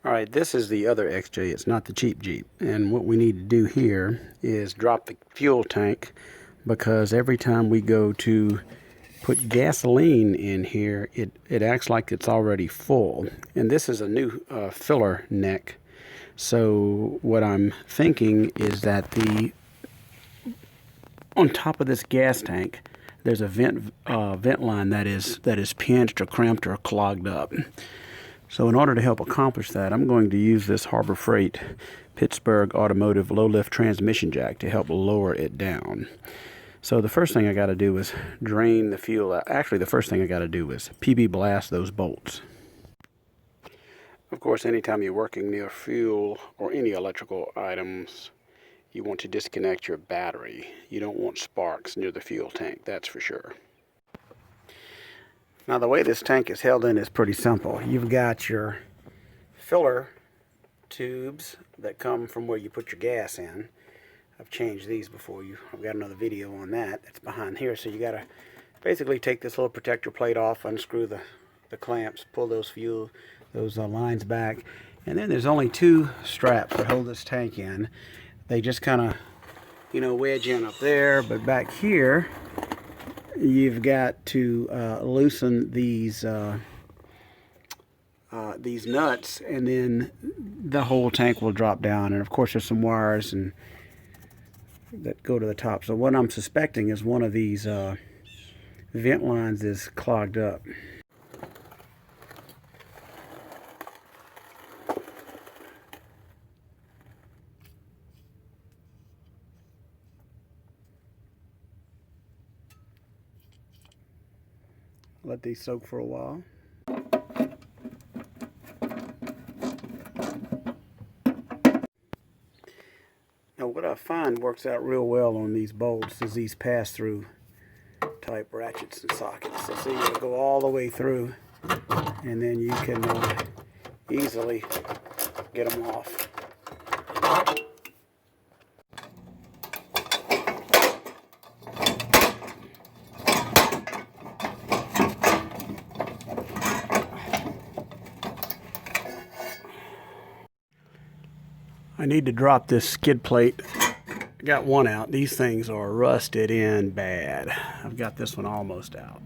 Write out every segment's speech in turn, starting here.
Alright, this is the other XJ. It's not the cheap Jeep. And what we need to do here is drop the fuel tank, because every time we go to put gasoline in here, it acts like it's already full. And this is a new filler neck. So what I'm thinking is that on top of this gas tank, there's a vent line that is pinched or crimped or clogged up. So in order to help accomplish that, I'm going to use this Harbor Freight Pittsburgh Automotive low-lift transmission jack to help lower it down. So the first thing I got to do is drain the fuel out. Actually, the first thing I got to do is PB blast those bolts. Of course, anytime you're working near fuel or any electrical items, you want to disconnect your battery. You don't want sparks near the fuel tank, that's for sure. Now the way this tank is held in is pretty simple. You've got your filler tubes that come from where you put your gas in. I've changed these before. I've got another video on that. That's behind here. So you got to basically take this little protector plate off, unscrew the clamps, pull those lines back, and then there's only two straps that hold this tank in. They just kind of, wedge in up there, but back here you've got to loosen these nuts, and then the whole tank will drop down. And of course there's some wires that go to the top. So what I'm suspecting is one of these vent lines is clogged up. Let these soak for a while. Now what I find works out real well on these bolts is these pass-through type ratchets and sockets. So see, you go all the way through, and then you can easily get them off. I need to drop this skid plate. I got one out. These things are rusted in bad. I've got this one almost out.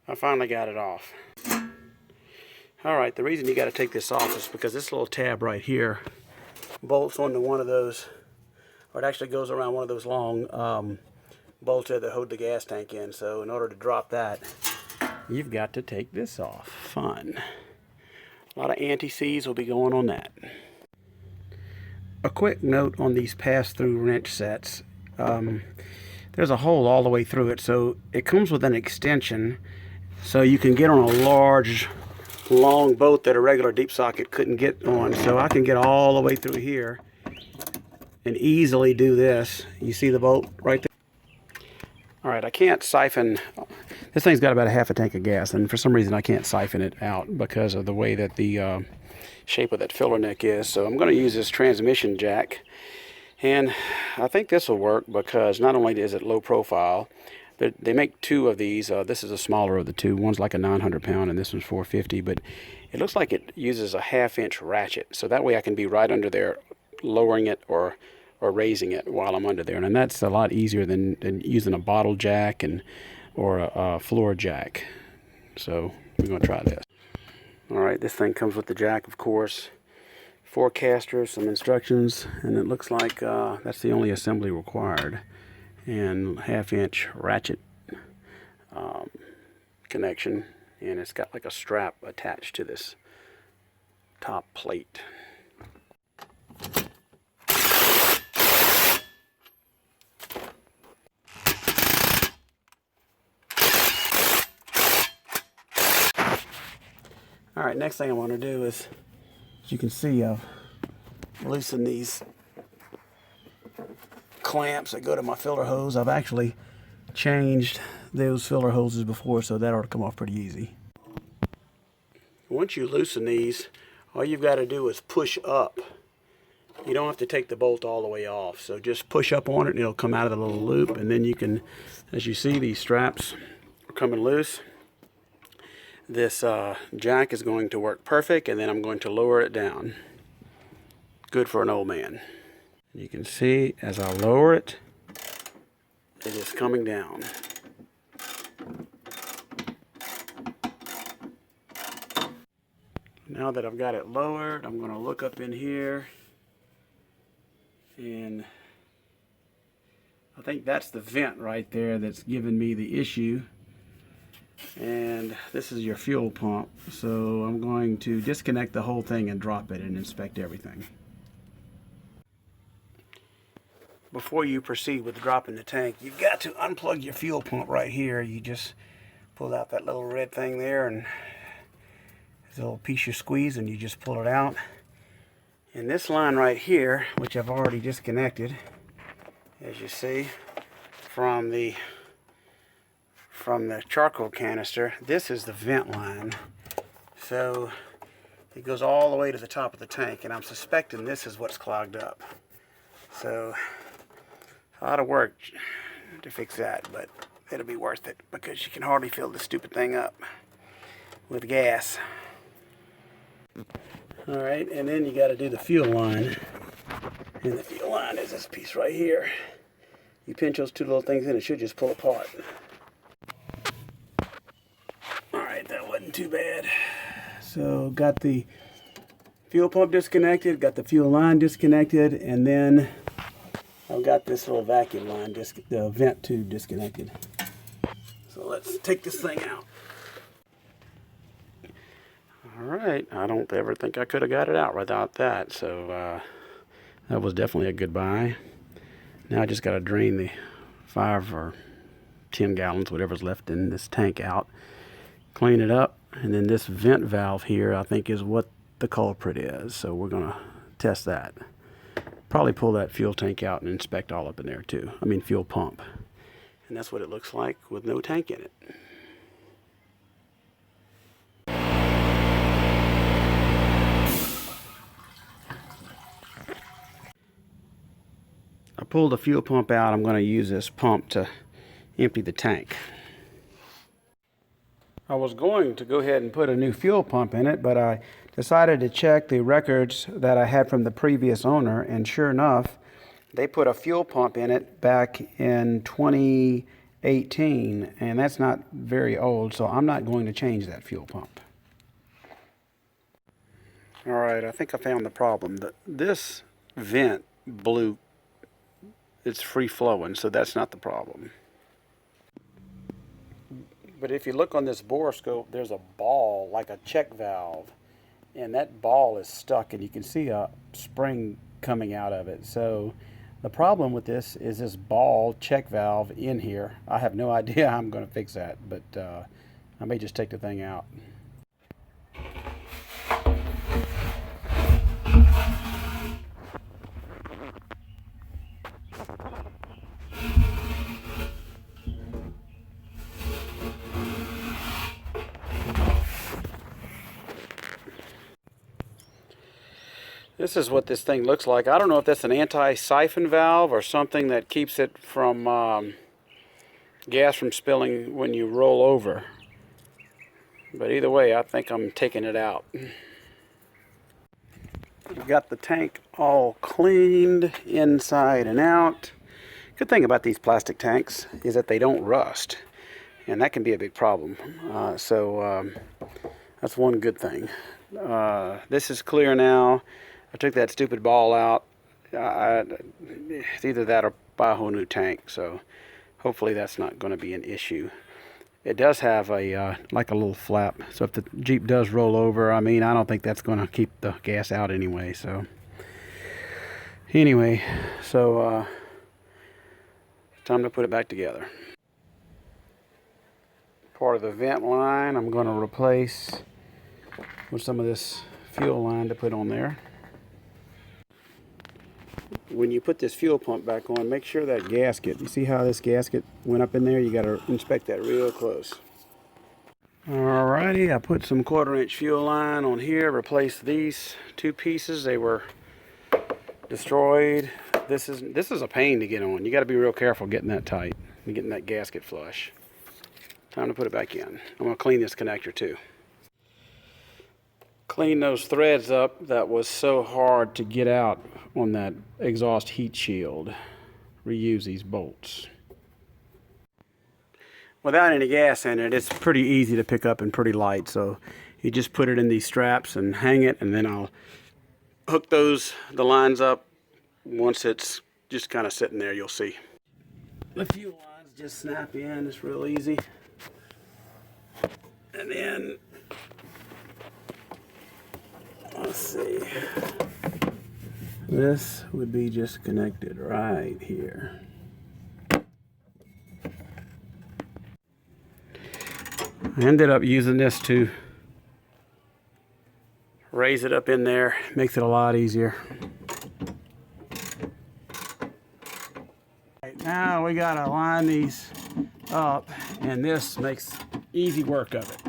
I finally got it off. Alright, the reason you got to take this off is because this little tab right here bolts onto one of those, or it actually goes around one of those long bolts that hold the gas tank in. So in order to drop that, you've got to take this off. Fun. A lot of anti-seize will be going on that. A quick note on these pass-through wrench sets. There's a hole all the way through it, so it comes with an extension, so you can get on a large, long bolt that a regular deep socket couldn't get on. So I can get all the way through here and easily do this. You see the bolt right there? Alright, I can't siphon. This thing's got about a half a tank of gas, and for some reason I can't siphon it out because of the way that the shape of that filler neck is. So I'm going to use this transmission jack, and I think this will work because not only is it low profile, but they make two of these. This is a smaller of the two. One's like a 900 pound and this one's 450, but it looks like it uses a 1/2 inch ratchet. So that way I can be right under there lowering it or raising it while I'm under there. And that's a lot easier than using a bottle jack or a floor jack. So we're going to try this. Alright, this thing comes with the jack, of course. 4 casters, some instructions, and it looks like that's the only assembly required. And 1/2 inch ratchet connection, and it's got like a strap attached to this top plate. Alright, next thing I want to do is, as you can see, I've loosened these clamps that go to my filler hose. I've actually changed those filler hoses before, so that ought to come off pretty easy. Once you loosen these, all you've got to do is push up You don't have to take the bolt all the way off, so just push up on it and it'll come out of the little loop, and then you can, as you see, these straps are coming loose. This jack is going to work perfect, and then I'm going to lower it down. Good for an old man. You can see as I lower it, it is coming down. Now that I've got it lowered, I'm going to look up in here, and I think that's the vent right there that's giving me the issue. And this is your fuel pump, so I'm going to disconnect the whole thing and drop it and inspect everything. Before you proceed with dropping the tank, you've got to unplug your fuel pump right here. You just pull out that little red thing there, and there's a little piece you squeeze, and you just pull it out. And this line right here, which I've already disconnected, as you see, from the charcoal canister, this is the vent line. So it goes all the way to the top of the tank, and I'm suspecting this is what's clogged up. So a lot of work to fix that, but it'll be worth it because you can hardly fill this stupid thing up with gas. Alright, and then you got to do the fuel line. And the fuel line is this piece right here. You pinch those two little things in, it should just pull apart. Alright, that wasn't too bad. So got the fuel pump disconnected, got the fuel line disconnected, and then I've got this little vacuum line, the vent tube disconnected. So let's take this thing out. Alright, I don't ever think I could have got it out without that, so that was definitely a good buy. Now I just got to drain the 5 or 10 gallons, whatever's left in this tank out, clean it up, and then this vent valve here I think is what the culprit is, so we're going to test that. Probably pull that fuel tank out and inspect all up in there too. I mean fuel pump. And that's what it looks like with no tank in it. I pulled the fuel pump out. I'm going to use this pump to empty the tank. I was going to go ahead and put a new fuel pump in it, but I decided to check the records that I had from the previous owner, and sure enough, they put a fuel pump in it back in 2018, and that's not very old, so I'm not going to change that fuel pump. Alright, I think I found the problem. This vent blew. It's free flowing, so that's not the problem. But if you look on this borescope, there's a ball like a check valve, and that ball is stuck, and you can see a spring coming out of it. So the problem with this is this ball check valve in here. I have no idea how I'm going to fix that, but I may just take the thing out. This is what this thing looks like. I don't know if that's an anti-siphon valve or something that keeps it from gas from spilling when you roll over. But either way, I think I'm taking it out. We've got the tank all cleaned inside and out. Good thing about these plastic tanks is that they don't rust, and that can be a big problem. So that's one good thing. This is clear now. I took that stupid ball out. It's either that or buy a whole new tank, so hopefully that's not going to be an issue. It does have a like a little flap, so if the Jeep does roll over, I mean, I don't think that's going to keep the gas out anyway. So anyway, time to put it back together. Part of the vent line I'm going to replace with some of this fuel line to put on there. When you put this fuel pump back on, make sure that gasket, you see how this gasket went up in there? You got to inspect that real close. Alrighty, I put some 1/4 inch fuel line on here, replaced these two pieces. They were destroyed. This is a pain to get on. You got to be real careful getting that tight and getting that gasket flush. Time to put it back in. I'm going to clean this connector too. Clean those threads up that was so hard to get out on that exhaust heat shield. Reuse these bolts. Without any gas in it, it's pretty easy to pick up and pretty light. So you just put it in these straps and hang it, and then I'll hook the lines up. Once it's just kind of sitting there, you'll see. A few lines just snap in. It's real easy. And then, let's see. This would be just connected right here. I ended up using this to raise it up in there. Makes it a lot easier. Right, now we gotta line these up, and this makes easy work of it.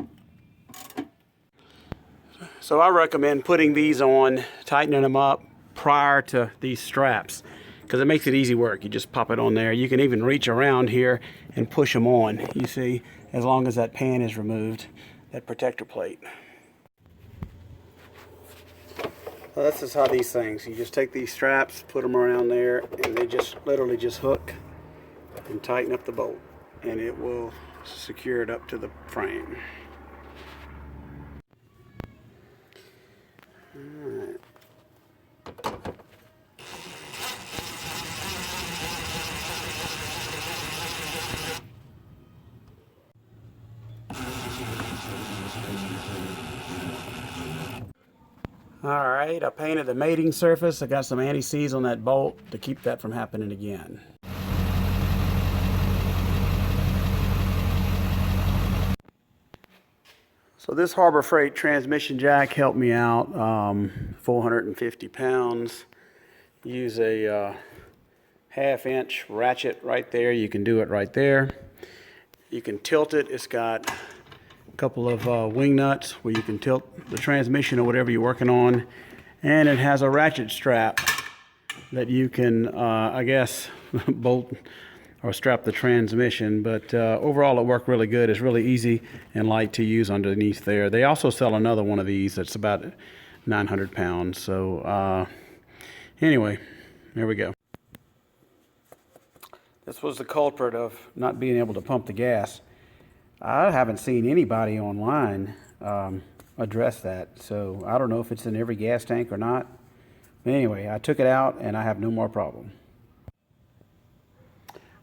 So I recommend putting these on, tightening them up prior to these straps, because it makes it easy work. You just pop it on there. You can even reach around here and push them on, you see, as long as that pan is removed, that protector plate. Well, this is how these things, you just take these straps, put them around there, and they just literally just hook and tighten up the bolt, and it will secure it up to the frame. Alright. Alright, I painted the mating surface. I got some anti-seize on that bolt to keep that from happening again. So this Harbor Freight transmission jack helped me out, 450 pounds. Use a 1/2 inch ratchet right there. You can do it right there. You can tilt it. It's got a couple of wing nuts where you can tilt the transmission or whatever you're working on. And it has a ratchet strap that you can, I guess, bolt or strap the transmission, but overall it worked really good. It's really easy and light to use underneath there. They also sell another one of these that's about 900 pounds. So anyway, there we go. This was the culprit of not being able to pump the gas. I haven't seen anybody online address that, so I don't know if it's in every gas tank or not. But anyway, I took it out and I have no more problem.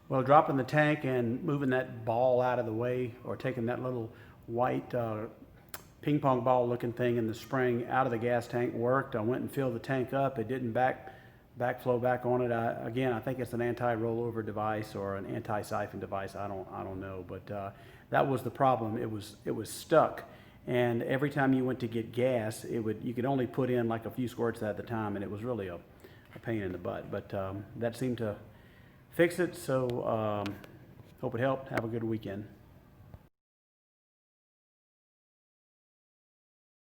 Well, dropping the tank and moving that ball out of the way, or taking that little white ping pong ball looking thing in the spring out of the gas tank worked. I went and filled the tank up. It didn't backflow back on it. Again, I think it's an anti-rollover device or an anti-siphon device. I don't know, but that was the problem. It was stuck, and every time you went to get gas, you could only put in like a few squirts at the time, and it was really a pain in the butt. But that seemed to fix it, so hope it helped. Have a good weekend.